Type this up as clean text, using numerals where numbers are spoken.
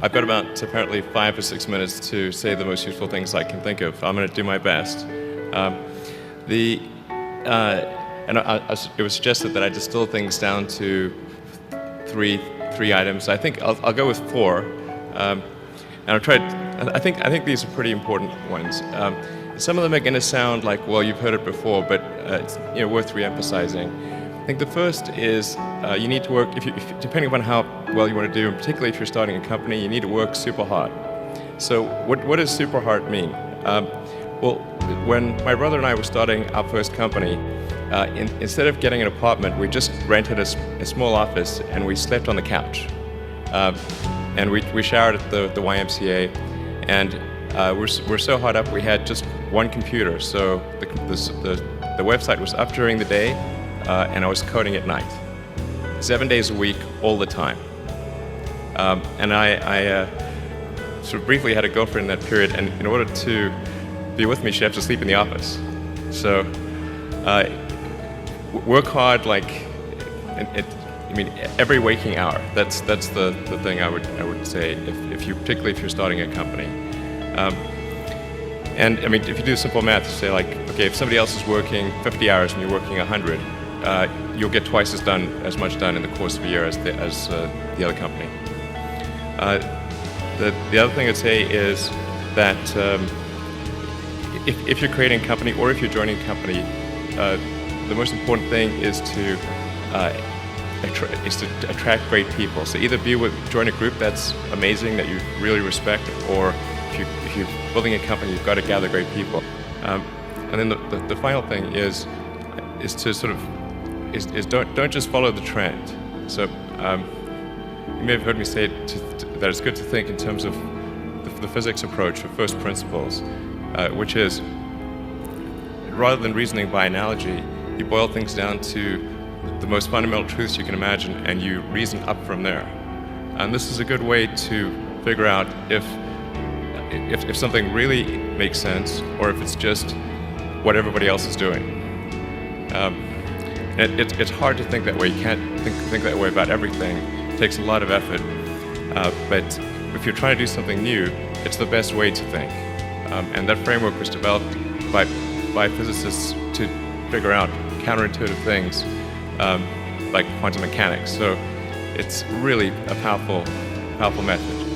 I've got about apparently 5 or 6 minutes to say the most useful things I can think of. I'm going to do my best. It was suggested that I distill things down to three items. I think I'll go with 4, and I'll try. I think these are pretty important ones. Some of them are going to sound like, well, you've heard it before, but it's worth re-emphasizing. I think the first is you need to work, depending upon how well you want to do, and particularly if you're starting a company, you need to work super hard. So what does super hard mean? Well, when my brother and I were starting our first company, instead of getting an apartment, we just rented a small office and we slept on the couch. And we showered at the YMCA, and we're so hard up we had just one computer. So the website was up during the day, and I was coding at night, 7 days a week, all the time. And I sort of briefly had a girlfriend in that period, and in order to be with me, she'd have to sleep in the office. So work hard, every waking hour. That's the thing I would say particularly if you're starting a company. And I mean, if you do simple math, you say okay, if somebody else is working 50 hours and you're working 100, you'll get twice as much done in the course of a year as the other company. The other thing I'd say is that if you're creating a company or if you're joining a company, the most important thing is to attract great people. So either join a group that's amazing that you really respect, or if you're building a company, you've got to gather great people. And then the final thing is to sort of don't just follow the trend. So you may have heard me say that it's good to think in terms of the physics approach, or first principles, which is, rather than reasoning by analogy, you boil things down to the most fundamental truths you can imagine, and you reason up from there. And this is a good way to figure out if something really makes sense, or if it's just what everybody else is doing. It's hard to think that way. You can't think that way about everything. It takes a lot of effort. But if you're trying to do something new, it's the best way to think. And that framework was developed by physicists to figure out counterintuitive things like quantum mechanics. So it's really a powerful method.